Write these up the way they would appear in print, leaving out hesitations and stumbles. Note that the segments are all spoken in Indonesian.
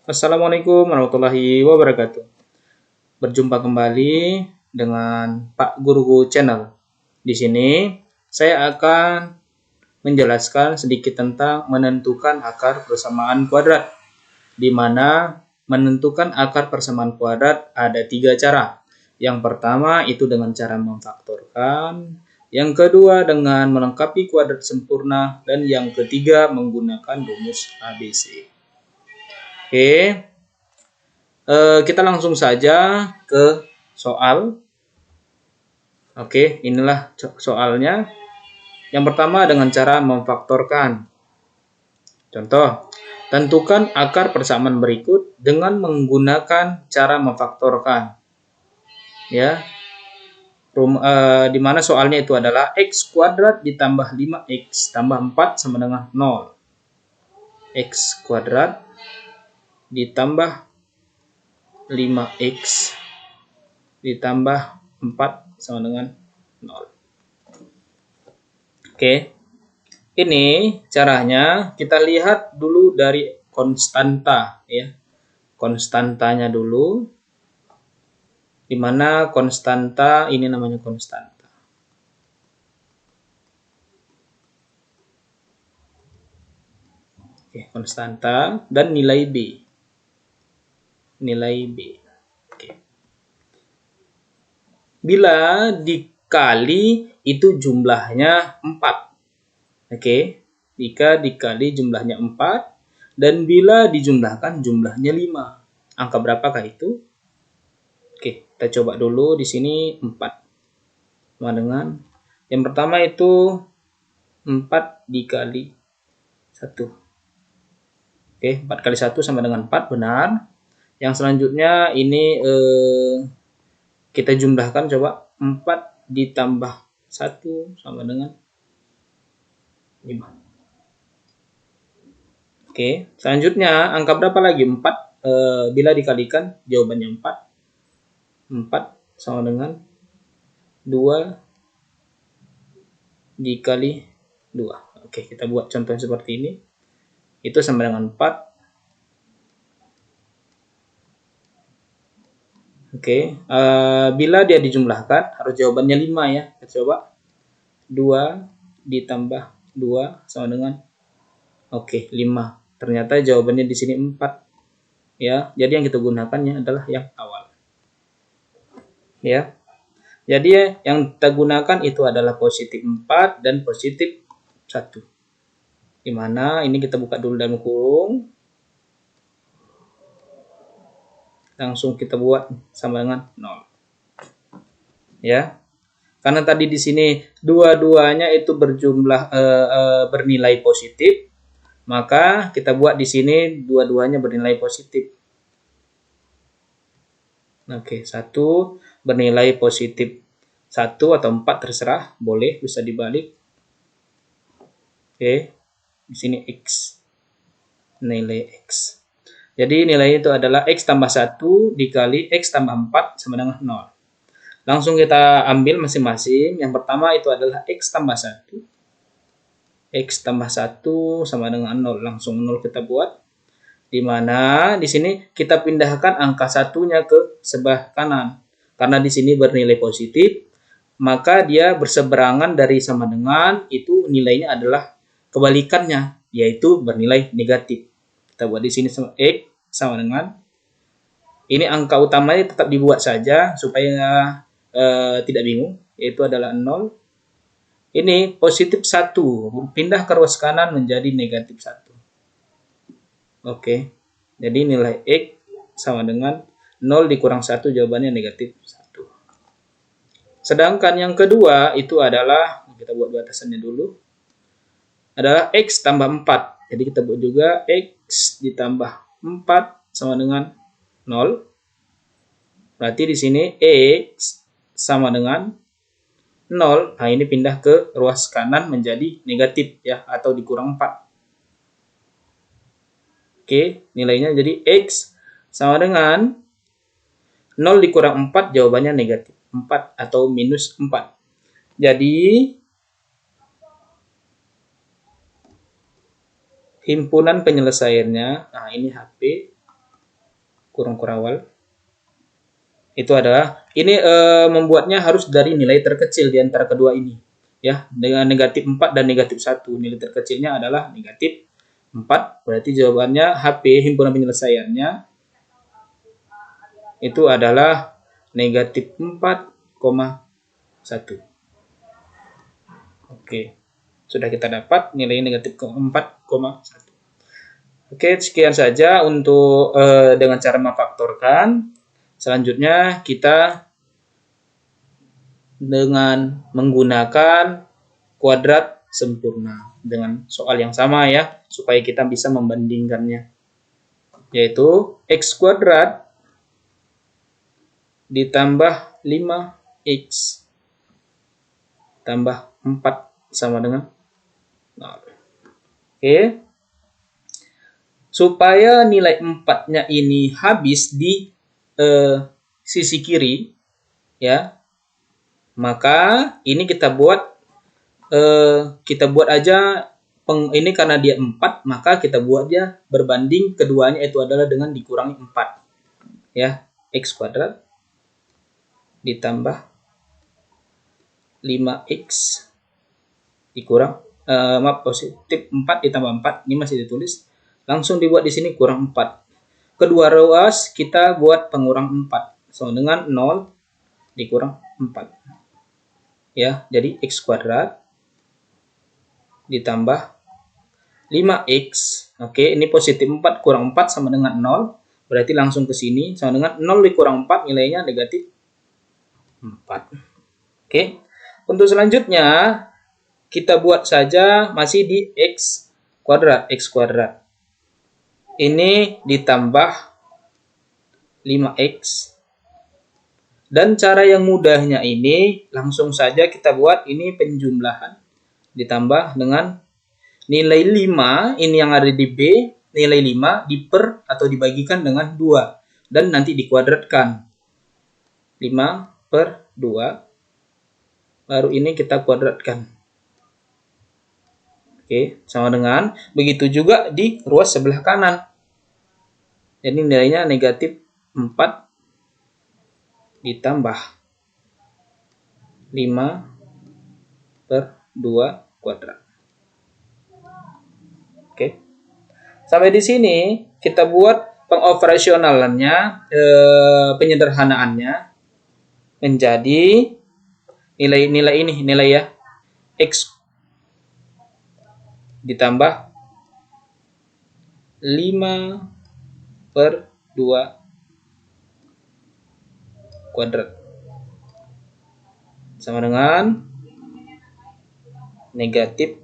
Assalamualaikum warahmatullahi wabarakatuh. Berjumpa kembali dengan Pak Guru Channel. Di sini saya akan menjelaskan sedikit tentang menentukan akar persamaan kuadrat, di mana menentukan akar persamaan kuadrat ada 3 cara. Yang pertama itu dengan cara memfaktorkan, yang kedua dengan melengkapi kuadrat sempurna, dan yang ketiga menggunakan rumus ABC. Oke. Kita langsung saja ke soal. Oke, inilah soalnya. Yang pertama dengan cara memfaktorkan. Contoh, tentukan akar persamaan berikut dengan menggunakan cara memfaktorkan. Ya, di mana soalnya itu adalah x kuadrat ditambah 5x tambah 4 sama dengan 0. X kuadrat ditambah 5x ditambah 4 sama dengan 0. Oke. Ini caranya kita lihat dulu dari konstanta ya. Konstantanya dulu. Di mana konstanta ini namanya konstanta. Oke, konstanta dan nilai B. Nilai B. Oke. Bila dikali itu jumlahnya 4. Oke. Jika dikali jumlahnya 4 dan bila dijumlahkan jumlahnya 5. Angka berapakah itu? Oke, kita coba dulu di sini 4. Sama dengan yang pertama itu 4 dikali 1. Oke, 4 kali 1 sama dengan 4, benar. Yang selanjutnya ini kita jumlahkan coba. 4 ditambah 1 sama dengan 5. Oke, selanjutnya angka berapa lagi? 4 bila dikalikan jawabannya 4. 4 sama dengan 2 dikali 2. Oke, kita buat contoh seperti ini. Itu sama dengan 4. Oke, bila dia dijumlahkan harus jawabannya 5 ya. Kita coba. 2 ditambah 2 sama dengan 5. Ternyata jawabannya di sini 4. Ya, jadi yang kita gunakannya adalah yang awal. Ya. Jadi yang kita gunakan itu adalah positif 4 dan positif 1. Di mana ini kita buka dulu dalam kurung. Langsung kita buat sama dengan 0. Ya. Karena tadi di sini dua-duanya itu berjumlah bernilai positif, maka kita buat di sini dua-duanya bernilai positif. Oke, 1 bernilai positif 1 atau 4 terserah, boleh bisa dibalik. Oke. Di sini x. Nilai x. Jadi nilai itu adalah x tambah 1 dikali x tambah 4 sama dengan 0. Langsung kita ambil masing-masing. Yang pertama itu adalah x tambah 1. X tambah 1 sama dengan 0. Langsung 0 kita buat. Di mana di sini kita pindahkan angka satunya ke sebelah kanan. Karena di sini bernilai positif, maka dia berseberangan dari sama dengan, itu nilainya adalah kebalikannya, yaitu bernilai negatif. Kita buat di sini x sama dengan, ini angka utamanya tetap dibuat saja supaya tidak bingung, yaitu adalah 0. Ini positif 1, pindah ke ruas kanan menjadi negatif 1. Oke, jadi nilai x sama dengan 0 dikurang 1, jawabannya negatif 1. Sedangkan yang kedua itu adalah, kita buat batasannya dulu, adalah x tambah 4. Jadi kita buat juga x ditambah 4 sama dengan 0. Berarti di sini x sama dengan 0. Nah, ini pindah ke ruas kanan menjadi negatif ya, atau dikurang 4. Oke, nilainya jadi x sama dengan 0 dikurang 4, jawabannya negatif 4 atau minus 4. Jadi himpunan penyelesaiannya, nah ini HP, kurung kurawal. Itu adalah, ini membuatnya harus dari nilai terkecil di antara kedua ini. Ya, dengan negatif 4 dan negatif 1. Nilai terkecilnya adalah negatif 4. Berarti jawabannya HP, himpunan penyelesaiannya, itu adalah negatif 4,1. Oke, sudah kita dapat nilai negatif 4,1. Oke, sekian saja untuk dengan cara memfaktorkan. Selanjutnya kita dengan menggunakan kuadrat sempurna dengan soal yang sama ya, supaya kita bisa membandingkannya. Yaitu x kuadrat ditambah 5x tambah 4 sama dengan 0. Oke. Supaya nilai 4-nya ini habis di sisi kiri, ya, maka ini kita buat aja ini karena dia 4, maka kita buat dia berbanding keduanya, itu adalah dengan dikurangi 4. Ya, x kuadrat ditambah 5x dikurang positif 4 ditambah 4, ini masih ditulis, langsung dibuat di sini kurang 4. Kedua ruas kita buat pengurang 4 sama dengan 0 dikurang 4. Ya, jadi x kuadrat ditambah 5x. Oke, ini positif 4 kurang 4 sama dengan 0. Berarti langsung ke sini sama dengan 0 dikurang 4, nilainya negatif 4. Oke. Untuk selanjutnya kita buat saja masih di x kuadrat. X kuadrat ini ditambah 5x. Dan cara yang mudahnya ini langsung saja kita buat ini penjumlahan. Ditambah dengan nilai 5, ini yang ada di B, nilai 5 diper atau dibagikan dengan 2. Dan nanti dikuadratkan. 5 per 2. Baru ini kita kuadratkan. Oke, sama dengan begitu juga di ruas sebelah kanan. Jadi nilainya negatif 4 ditambah 5 per 2 kuadrat. Oke. Sampai di sini kita buat pengoperasionalannya, penyederhanaannya menjadi nilai-nilai ini, nilai ya, x ditambah 5 per 2 kuadrat sama dengan negatif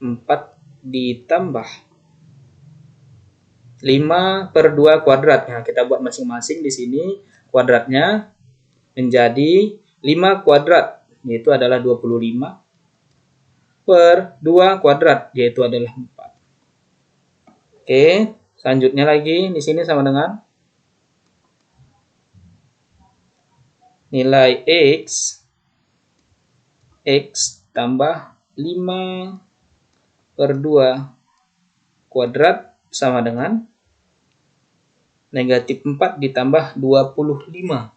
4 ditambah 5 per 2 kuadrat. Nah, kita buat masing-masing di sini kuadratnya menjadi 5 kuadrat, yaitu adalah 25 per 2 kuadrat, yaitu adalah 4. Oke, selanjutnya lagi di sini sama dengan nilai x tambah 5 per 2 kuadrat sama dengan negatif 4 ditambah 25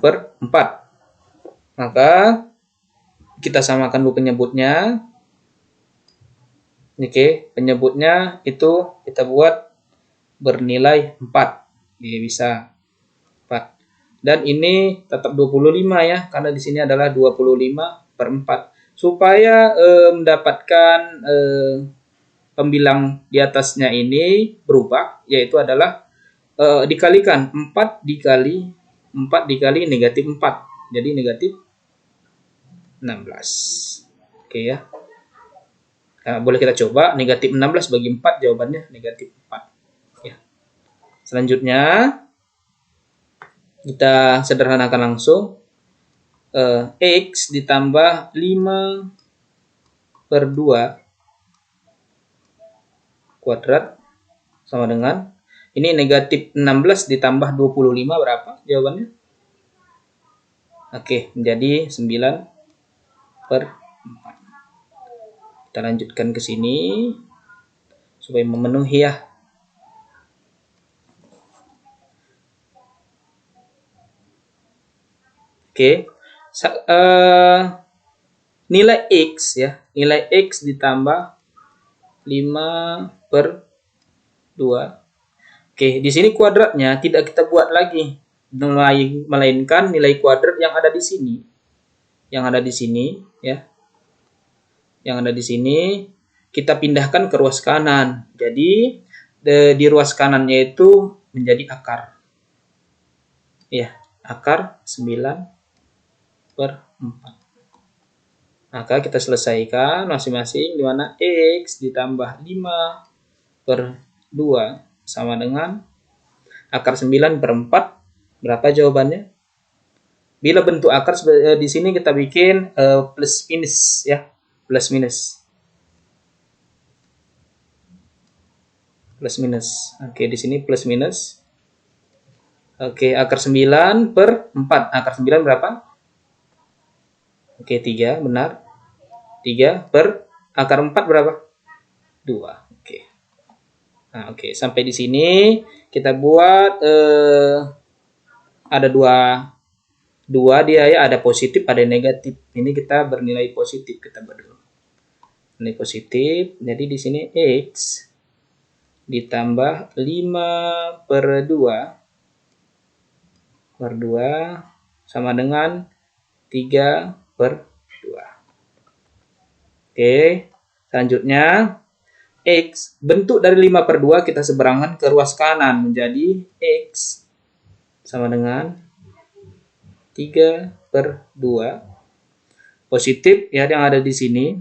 per 4. Maka kita samakan dulu penyebutnya. Oke, penyebutnya itu kita buat bernilai 4. Oke, bisa 4. Dan ini tetap 25 ya, karena di sini adalah 25 per 4. Supaya mendapatkan pembilang di atasnya ini berubah, yaitu adalah dikalikan 4 dikali negatif 4. Jadi negatif 16. Oke ya. Nah, boleh kita coba negatif 16 bagi 4, jawabannya negatif 4. Ya. Selanjutnya kita sederhanakan langsung. X ditambah 5 per 2 kuadrat sama dengan ini negatif 16 ditambah 25 berapa jawabannya? Oke, menjadi 9 per 4. Kita lanjutkan ke sini supaya memenuhi ya. Oke. Nilai X ya, nilai X ditambah 5 per 2. Oke, di sini kuadratnya tidak kita buat lagi, melainkan nilai kuadrat yang ada di sini. Yang ada di sini ya. Yang ada di sini kita pindahkan ke ruas kanan. Jadi di ruas kanannya itu menjadi akar. Ya, akar 9 per 4. Maka kita selesaikan masing-masing, di mana X ditambah 5 per 2 sama dengan akar 9 per 4. Berapa jawabannya? Bila bentuk akar di sini kita bikin plus minus ya, plus minus. Plus minus. Oke, di sini plus minus. Oke, akar 9 per 4. Akar 9 berapa? Oke, 3, benar. 3 per akar 4 berapa? 2. Oke. Nah, oke, sampai di sini kita buat ada dua dia ya, ada positif, ada negatif. Ini kita bernilai positif, kita buat dulu. Nilai positif. Jadi di sini X ditambah 5 per 2 sama dengan 3 per 2. Oke, selanjutnya X, bentuk dari 5 per 2 kita seberangkan ke ruas kanan, menjadi X sama dengan 3 per 2. Positif ya yang ada di sini.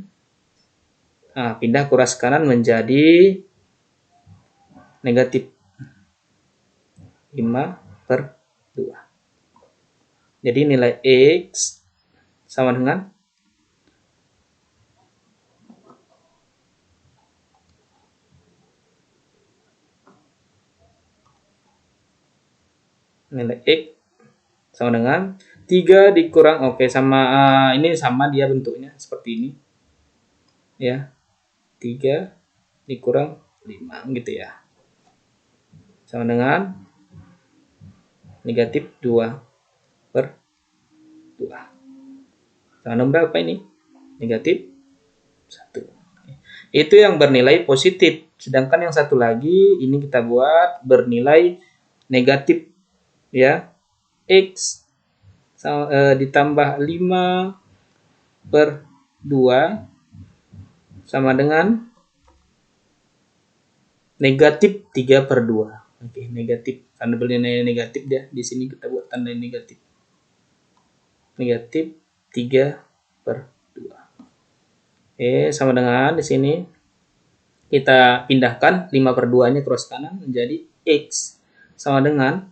Nah, pindah ke ruas kanan menjadi negatif 5 per 2. Jadi nilai X sama dengan nilai X sama dengan 3 dikurang, oke, sama ini sama dia bentuknya seperti ini ya, 3 dikurang 5 gitu ya, sama dengan negatif 2 per 2. Sama dengan berapa ini? Negatif 1. Itu yang bernilai positif. Sedangkan yang satu lagi ini kita buat bernilai negatif ya. X ditambah 5 per 2 sama dengan negatif 3 per 2. Oke, negatif. Karena bernilai negatif dia, di sini kita buat tanda negatif. Negatif 3 per 2. Oke, sama dengan di sini kita pindahkan 5 per 2-nya ke ruas kanan menjadi X sama dengan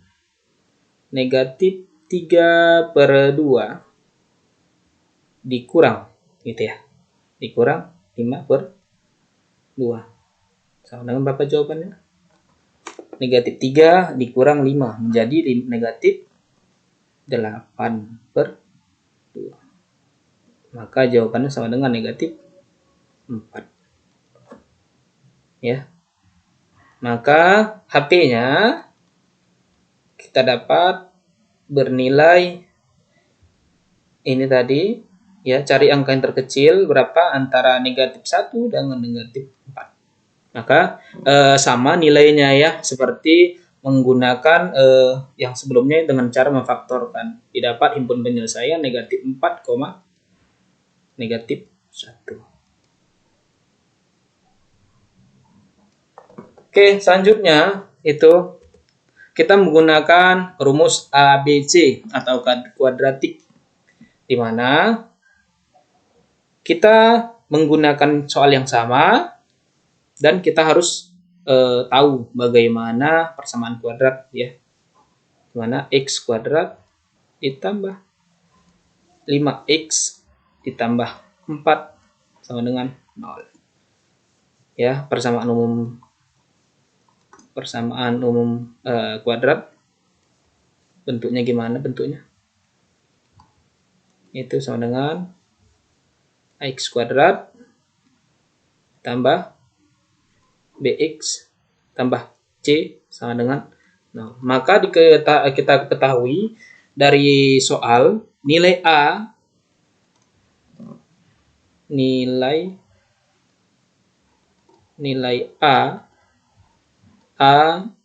negatif 3 per 2 dikurang gitu ya. Dikurang 5 per 2. Sama dengan berapa jawabannya? Negatif 3 dikurang 5 menjadi negatif 8 per 2. Maka jawabannya sama dengan negatif 4. Ya. Maka HP-nya kita dapat bernilai ini tadi ya, cari angka yang terkecil berapa antara negatif 1 dengan negatif 4. Maka sama nilainya ya, seperti menggunakan yang sebelumnya dengan cara memfaktorkan. Didapat himpun penyelesaian negatif 4, negatif 1. Oke, selanjutnya itu kita menggunakan rumus ABC atau kuadratik, di mana kita menggunakan soal yang sama dan kita harus tahu bagaimana persamaan kuadrat ya. Di mana X kuadrat ditambah 5X ditambah 4 sama dengan 0. Ya, persamaan umum kuadrat bentuknya gimana bentuknya? Itu sama dengan X kuadrat tambah BX tambah C sama dengan 0. Maka kita ketahui dari soal nilai A nilai A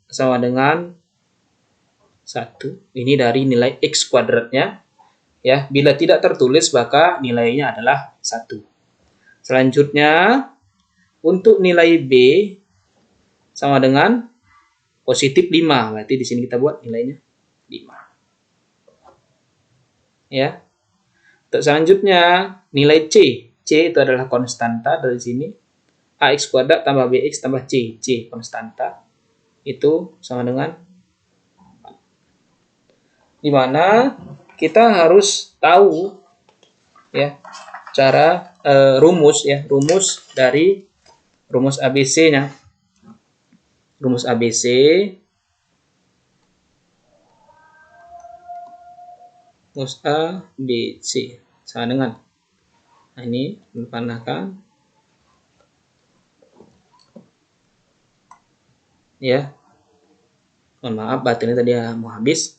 sama dengan 1. Ini dari nilai X kuadratnya. Ya, bila tidak tertulis maka nilainya adalah 1. Selanjutnya, untuk nilai B sama dengan positif 5. Berarti di sini kita buat nilainya 5. Ya. Untuk selanjutnya, nilai C. C itu adalah konstanta dari sini. AX kuadrat tambah BX tambah C. C konstanta. Itu sama dengan 4. Di mana kita harus tahu ya cara rumus dari rumus ABC-nya. Rumus ABC rumus A, B, C sama dengan, nah ini dipanahkan ya, mohon maaf baterainya tadi mau habis.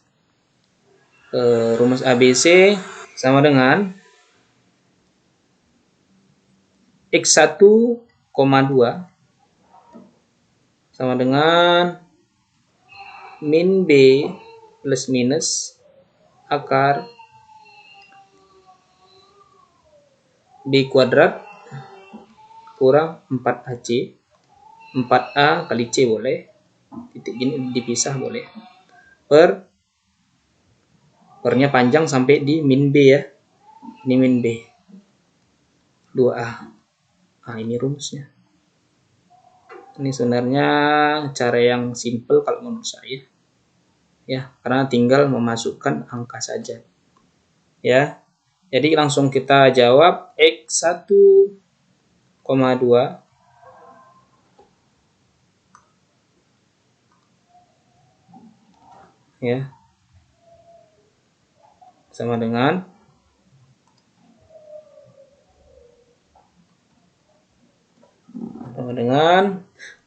Rumus ABC sama dengan X1, 2 sama dengan min B plus minus akar B kuadrat kurang 4AC. 4A kali C boleh, titik ini dipisah boleh, pernya panjang sampai di min B ya. Ini min B 2A. Nah, ini rumusnya. Ini sebenarnya cara yang simple kalau menurut saya. Ya, karena tinggal memasukkan angka saja. Ya. Jadi langsung kita jawab X1, 2 ya. Sama dengan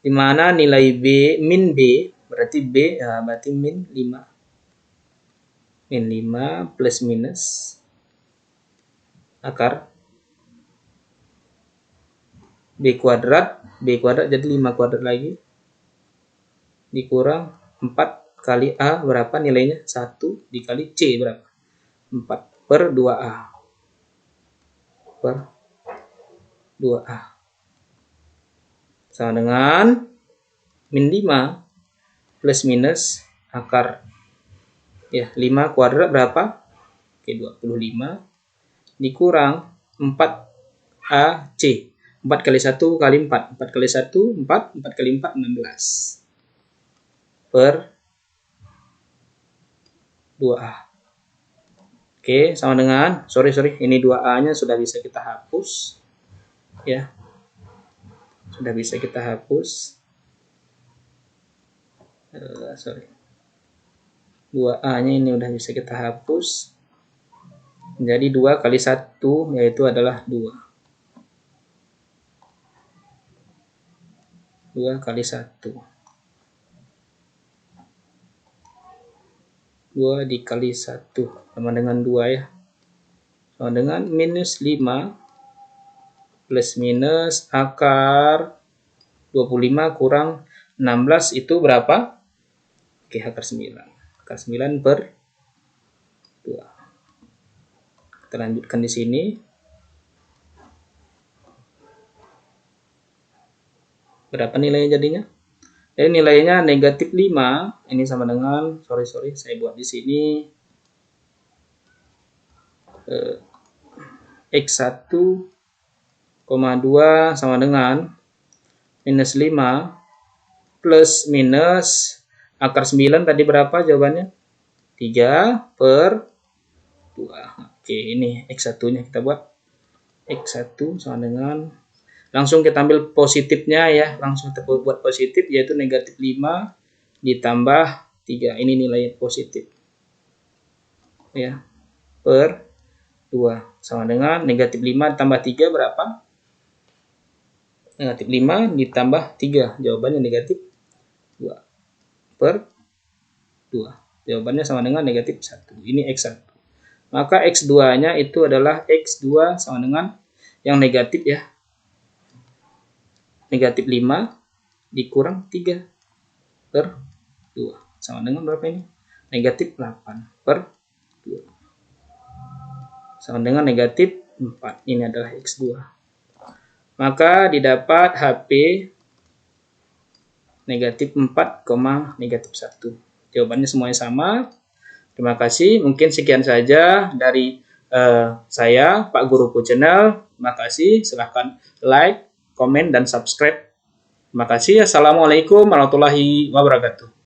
di mana nilai B min B berarti B ya, berarti min 5 plus minus akar B kuadrat jadi 5 kuadrat lagi dikurang 4 kali A berapa nilainya? 1 dikali C berapa? 4 per 2A sama dengan min 5 plus minus akar ya 5 kuadrat berapa? Oke, 25 dikurang 4AC. 4 kali 1 kali 4. 4 kali 1 4, 4 kali 4 16 per 2A. Oke, sama dengan sorry ini 2A-nya sudah bisa kita hapus ya. Sudah bisa kita hapus. 2A-nya ini udah bisa kita hapus. Jadi 2 kali 1 yaitu adalah 2. 2 kali 1. 2 dikali 1 sama dengan 2 ya. Sama dengan minus 5 plus minus akar 25 kurang 16 itu berapa? Oke, akar 9. Akar 9 per 2. Kita lanjutkan di sini. Berapa nilainya jadinya? Jadi nilainya negatif 5. Ini sama dengan, sorry saya buat di sini. X1, 2 sama dengan minus 5 plus minus akar 9 tadi berapa jawabannya? 3 per 2. Oke, ini X1-nya kita buat. X1 sama dengan, langsung kita ambil positifnya ya. Langsung kita buat positif, yaitu negatif 5 ditambah 3. Ini nilai positif. Ya, per 2. Sama dengan negatif 5 ditambah 3 berapa? Negatif 5 ditambah 3. Jawabannya negatif 2 per 2. Jawabannya sama dengan negatif 1. Ini X1. Maka X2-nya itu adalah X2 sama dengan yang negatif ya. Negatif 5 dikurang 3 per 2. Sama dengan berapa ini? Negatif 8 per 2. Sama dengan negatif 4. Ini adalah X2. Maka didapat HP negatif 4, negatif 1. Jawabannya semuanya sama. Terima kasih. Mungkin sekian saja dari saya, Pak Guruku Channel. Terima kasih. Silahkan like, komen, dan subscribe. Terima kasih. Assalamualaikum warahmatullahi wabarakatuh.